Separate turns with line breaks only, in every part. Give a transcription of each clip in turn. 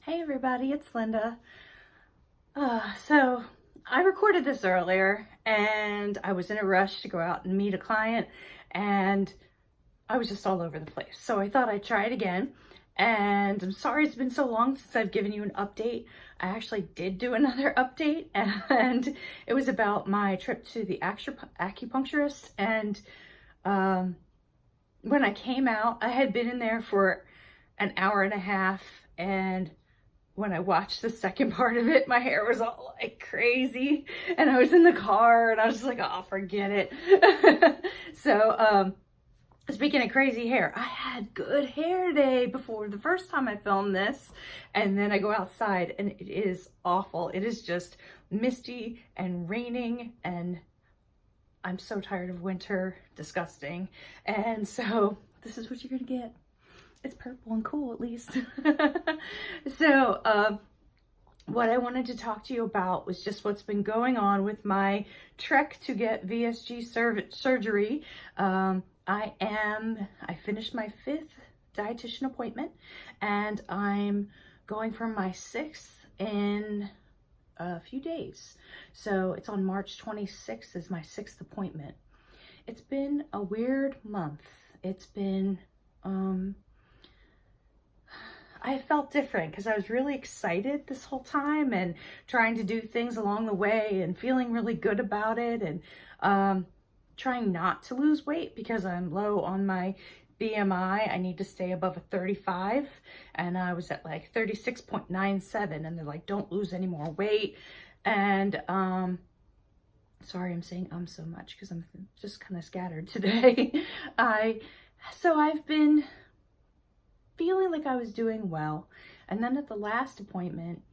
Hey everybody, it's Linda. So I recorded this earlier and I was in a rush to go out and meet a client and I was just all over the place. So I thought I'd try it again. And I'm sorry it's been so long since I've given you an update. I actually did do another update and it was about my trip to the acupuncturist. And when I came out, I had been in there for an hour and a half, and when I watched the second part of it, my hair was all like crazy and I was in the car and I was just like, oh, forget it. So, speaking of crazy hair, I had good hair day before the first time I filmed this. And then I go outside and it is awful. It is just misty and raining and I'm so tired of winter. Disgusting. And so this is what you're gonna get. It's purple and cool, at least. So, what I wanted to talk to you about was just what's been going on with my trek to get VSG surgery. I finished my 5th dietitian appointment and I'm going for my 6th in a few days. So it's on March 26th is my 6th appointment. It's been a weird month. It's been, I felt different because I was really excited this whole time and trying to do things along the way and feeling really good about it and trying not to lose weight because I'm low on my BMI. I need to stay above a 35 and I was at like 36.97 and they're like, don't lose any more weight. And sorry I'm saying so much because I'm just kind of scattered today. So I've been feeling like I was doing well. And then at the last appointment,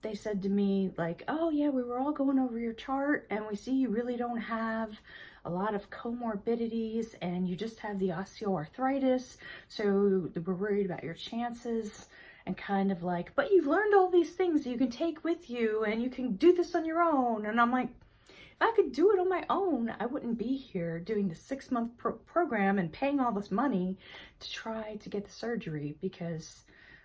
they said to me like, oh yeah, we were all going over your chart and we see you really don't have a lot of comorbidities and you just have the osteoarthritis. So we're worried about your chances and kind of like, but you've learned all these things that you can take with you and you can do this on your own. And I'm like, if I could do it on my own, I wouldn't be here doing the 6-month program and paying all this money to try to get the surgery because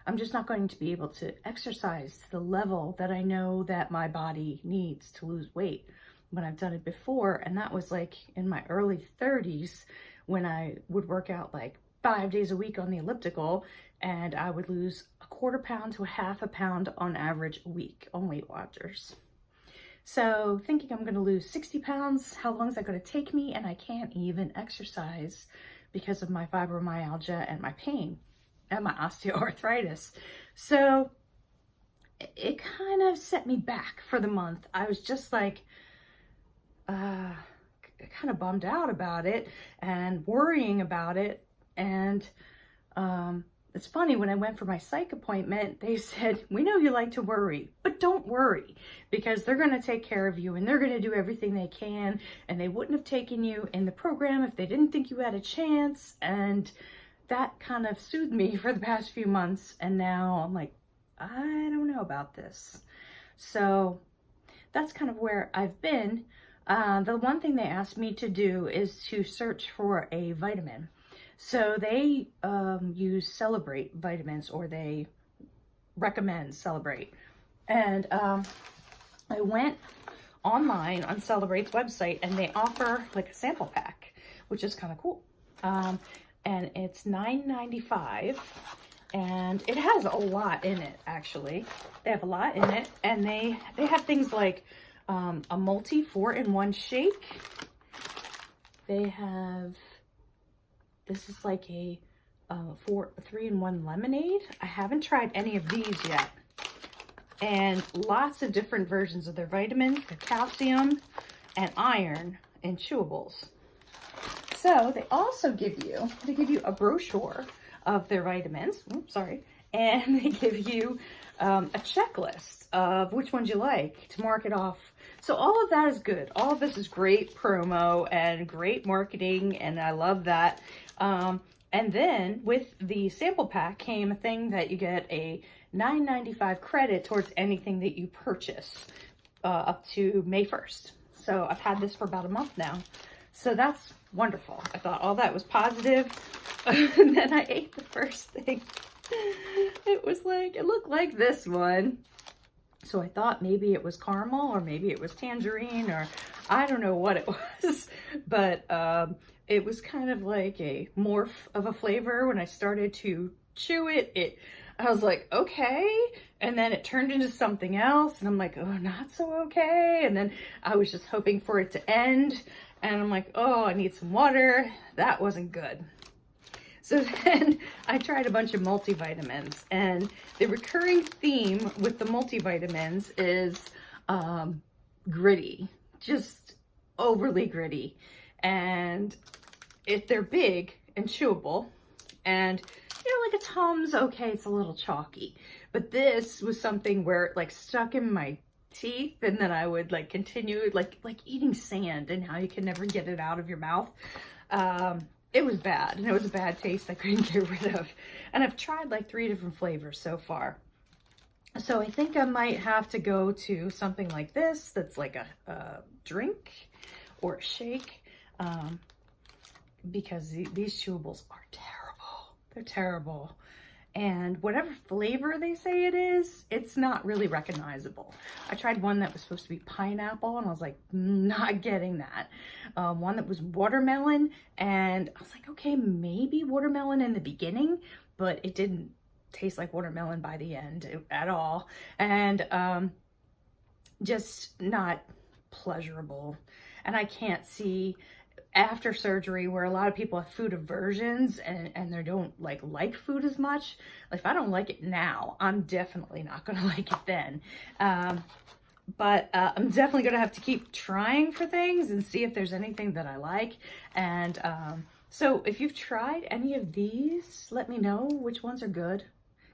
I'm just not going to be able to exercise to the level that I know that my body needs to lose weight when I've done it before. And that was like in my early 30s when I would work out like 5 days a week on the elliptical and I would lose a 1/4 pound to a 1/2 pound on average a week on Weight Watchers. So thinking I'm going to lose 60 pounds, how long is that going to take me? And I can't even exercise because of my fibromyalgia and my pain and my osteoarthritis. So it kind of set me back for the month. I was just like, kind of bummed out about it and worrying about it. And it's funny, when I went for my psych appointment, they said, we know you like to worry, but don't worry because they're going to take care of you and they're going to do everything they can. And they wouldn't have taken you in the program if they didn't think you had a chance. And that kind of soothed me for the past few months. And now I'm like, I don't know about this. So that's kind of where I've been. The one thing they asked me to do is to search for a vitamin. So they use Celebrate vitamins, or they recommend Celebrate. And I went online on Celebrate's website and they offer like a sample pack, which is kind of cool. And it's $9.95 and it has a lot in it, actually. They have a lot in it and they have things like a multi 4-in-1 shake. They have, this is like a 3-in-1 lemonade. I haven't tried any of these yet. And lots of different versions of their vitamins, their calcium and iron in chewables. So they also give you, a brochure of their vitamins. Oops, sorry. And they give you a checklist of which ones you like to mark it off. So all of that is good. All of this is great promo and great marketing, and I love that. And then with the sample pack came a thing that you get a $9.95 credit towards anything that you purchase up to May 1st. So I've had this for about a month now. So that's wonderful. I thought all that was positive. And then I ate the first thing. It was like, it looked like this one. So I thought maybe it was caramel or maybe it was tangerine or I don't know what it was, but it was kind of like a morph of a flavor. When I started to chew it, I was like, okay. And then it turned into something else and I'm like, oh, not so okay. And then I was just hoping for it to end. And I'm like, oh, I need some water. That wasn't good. So then I tried a bunch of multivitamins, and the recurring theme with the multivitamins is gritty, just overly gritty. And if they're big and chewable, and like a Tums, okay, it's a little chalky. But this was something where it like stuck in my teeth, and then I would like continue like eating sand and how you can never get it out of your mouth. It was bad, and it was a bad taste I couldn't get rid of. And I've tried like 3 different flavors so far. So I think I might have to go to something like this that's like a drink or a shake, because these chewables are terrible. They're terrible. And whatever flavor they say it is, it's not really recognizable. I tried one that was supposed to be pineapple, and I was like, not getting that. One that was watermelon, and I was like, okay, maybe watermelon in the beginning, but it didn't taste like watermelon by the end at all. And just not pleasurable. And I can't see after surgery, where a lot of people have food aversions and they don't like food as much. If I don't like it now, I'm definitely not gonna like it then. But I'm definitely gonna have to keep trying for things and see if there's anything that I like. And so if you've tried any of these, let me know which ones are good,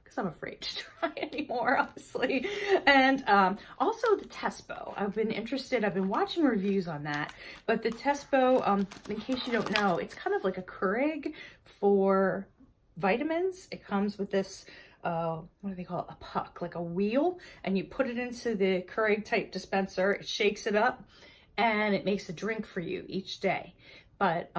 because I'm afraid to try anymore, honestly. And also the Tespo. I've been interested. I've been watching reviews on that. But the Tespo, in case you don't know, it's kind of like a Keurig for vitamins. It comes with this, what do they call it? A puck, like a wheel. And you put it into the Keurig type dispenser. It shakes it up, and it makes a drink for you each day. But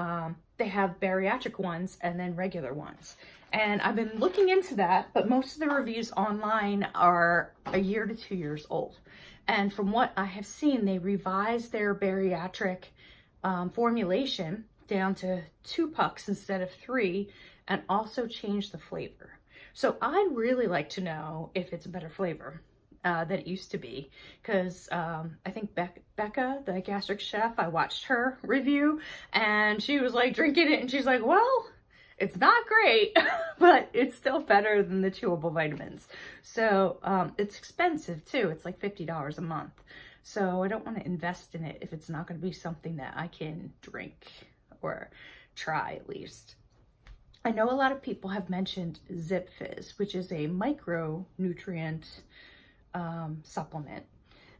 they have bariatric ones and then regular ones. And I've been looking into that, but most of the reviews online are a year to 2 years old. And from what I have seen, they revised their bariatric formulation down to 2 pucks instead of 3, and also changed the flavor. So I'd really like to know if it's a better flavor than it used to be, because I think Becca, the gastric chef, I watched her review, and she was like drinking it, and she's like, well, it's not great, but it's still better than the chewable vitamins. So it's expensive too. It's like $50 a month. So I don't want to invest in it if it's not going to be something that I can drink or try at least. I know a lot of people have mentioned Zip Fizz, which is a micronutrient supplement.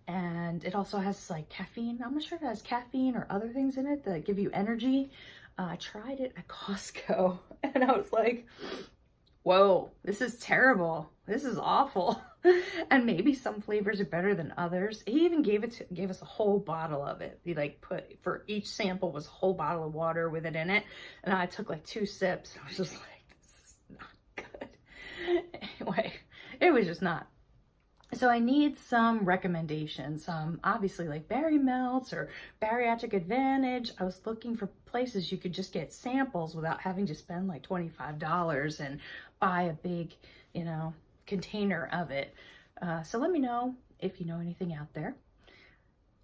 And it also has like caffeine. I'm not sure if it has caffeine or other things in it that give you energy. I tried it at Costco, and I was like, whoa, this is terrible. This is awful. And maybe some flavors are better than others. He even gave us a whole bottle of it. He like put, for each sample was a whole bottle of water with it in it. And I took like 2 sips. I was just like, this is not good. Anyway, it was just not. So I need some recommendations, obviously like Berry Melts or Bariatric Advantage. I was looking for places you could just get samples without having to spend like $25 and buy a big, container of it. So let me know if you know anything out there.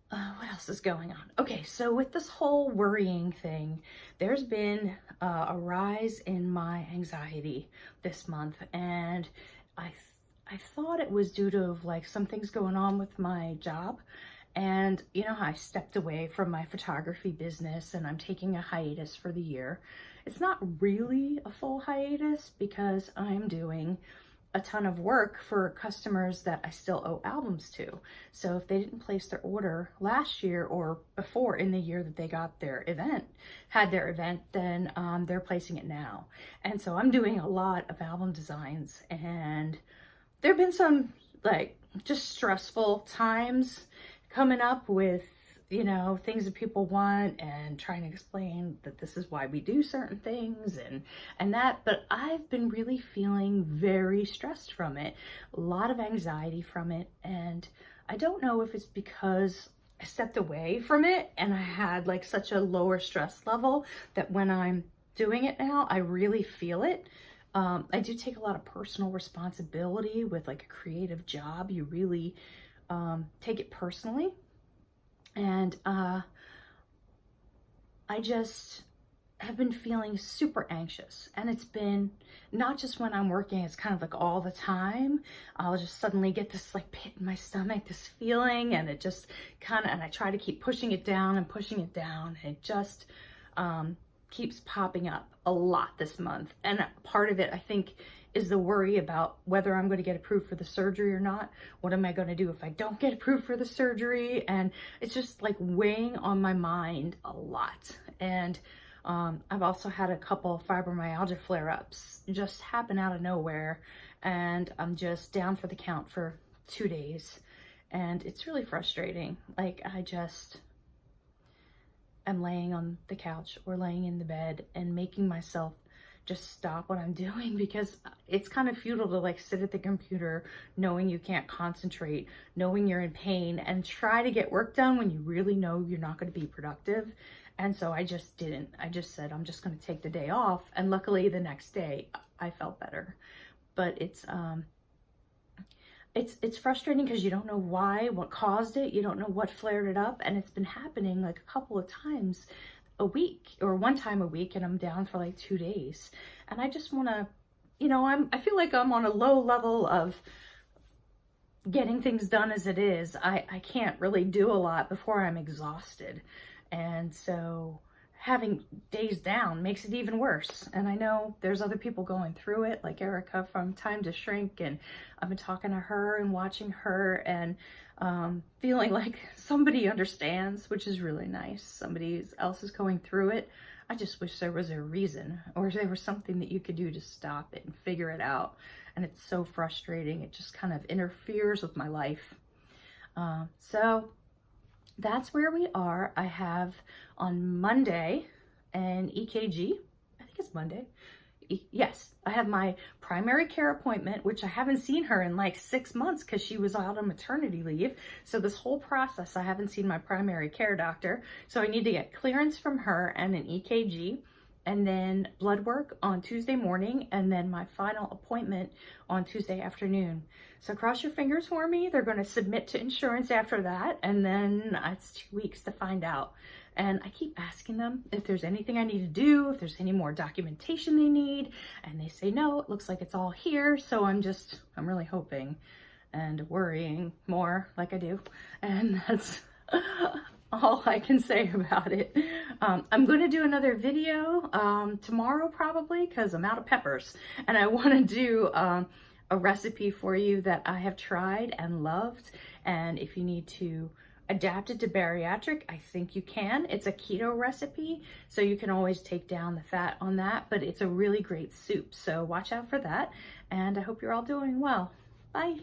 What else is going on? Okay, so with this whole worrying thing, there's been a rise in my anxiety this month, and I thought it was due to like some things going on with my job. And I stepped away from my photography business, and I'm taking a hiatus for the year. It's not really a full hiatus because I'm doing a ton of work for customers that I still owe albums to. So if they didn't place their order last year or before in the year that they got their event, then they're placing it now. And so I'm doing a lot of album designs, and there have been some like just stressful times coming up with you know, things that people want and trying to explain that this is why we do certain things and that. But I've been really feeling very stressed from it, a lot of anxiety from it. And I don't know if it's because I stepped away from it and I had like such a lower stress level that when I'm doing it now, I really feel it. I do take a lot of personal responsibility with like a creative job. You really take it personally. And I just have been feeling super anxious. And it's been not just when I'm working, it's kind of like all the time. I'll just suddenly get this like pit in my stomach, this feeling, and it just kind of, and I try to keep pushing it down and pushing it down. And it just keeps popping up a lot this month. And part of it, I think, is the worry about whether I'm going to get approved for the surgery or not. What am I going to do if I don't get approved for the surgery? And it's just like weighing on my mind a lot. And I've also had a couple fibromyalgia flare-ups just happen out of nowhere. And I'm just down for the count for 2 days. And it's really frustrating. Like I'm laying on the couch or laying in the bed and making myself just stop what I'm doing, because it's kind of futile to like sit at the computer knowing you can't concentrate, knowing you're in pain, and try to get work done when you really know you're not going to be productive. And so I just didn't. I just said, I'm just going to take the day off. And luckily the next day I felt better. But it's frustrating because you don't know why, what caused it. You don't know what flared it up. And it's been happening like a couple of times a week, or one time a week, and I'm down for like 2 days. And I just want to, you know, I feel like I'm on a low level of getting things done as it is. I can't really do a lot before I'm exhausted. And so having days down makes it even worse. And I know there's other people going through it, like Erica from Time to Shrink, and I've been talking to her and watching her and feeling like somebody understands, which is really nice. Somebody else is going through it. I just wish there was a reason, or there was something that you could do to stop it and figure it out. And it's so frustrating. It just kind of interferes with my life. So that's where we are. I have on Monday an EKG. I think it's Monday. Yes, I have my primary care appointment, which I haven't seen her in like 6 months because she was out on maternity leave. So this whole process, I haven't seen my primary care doctor. So I need to get clearance from her and an EKG, and then blood work on Tuesday morning, and then my final appointment on Tuesday afternoon. So cross your fingers for me. They're going to submit to insurance after that, and then it's 2 weeks to find out. And I keep asking them if there's anything I need to do, if there's any more documentation they need, and they say no, it looks like it's all here. So I'm really hoping and worrying more like I do. And that's all I can say about it. I'm going to do another video tomorrow probably, because I'm out of peppers, and I want to do a recipe for you that I have tried and loved. And if you need to adapt it to bariatric, I think you can. It's a keto recipe, so you can always take down the fat on that, but it's a really great soup. So watch out for that, and I hope you're all doing well. Bye.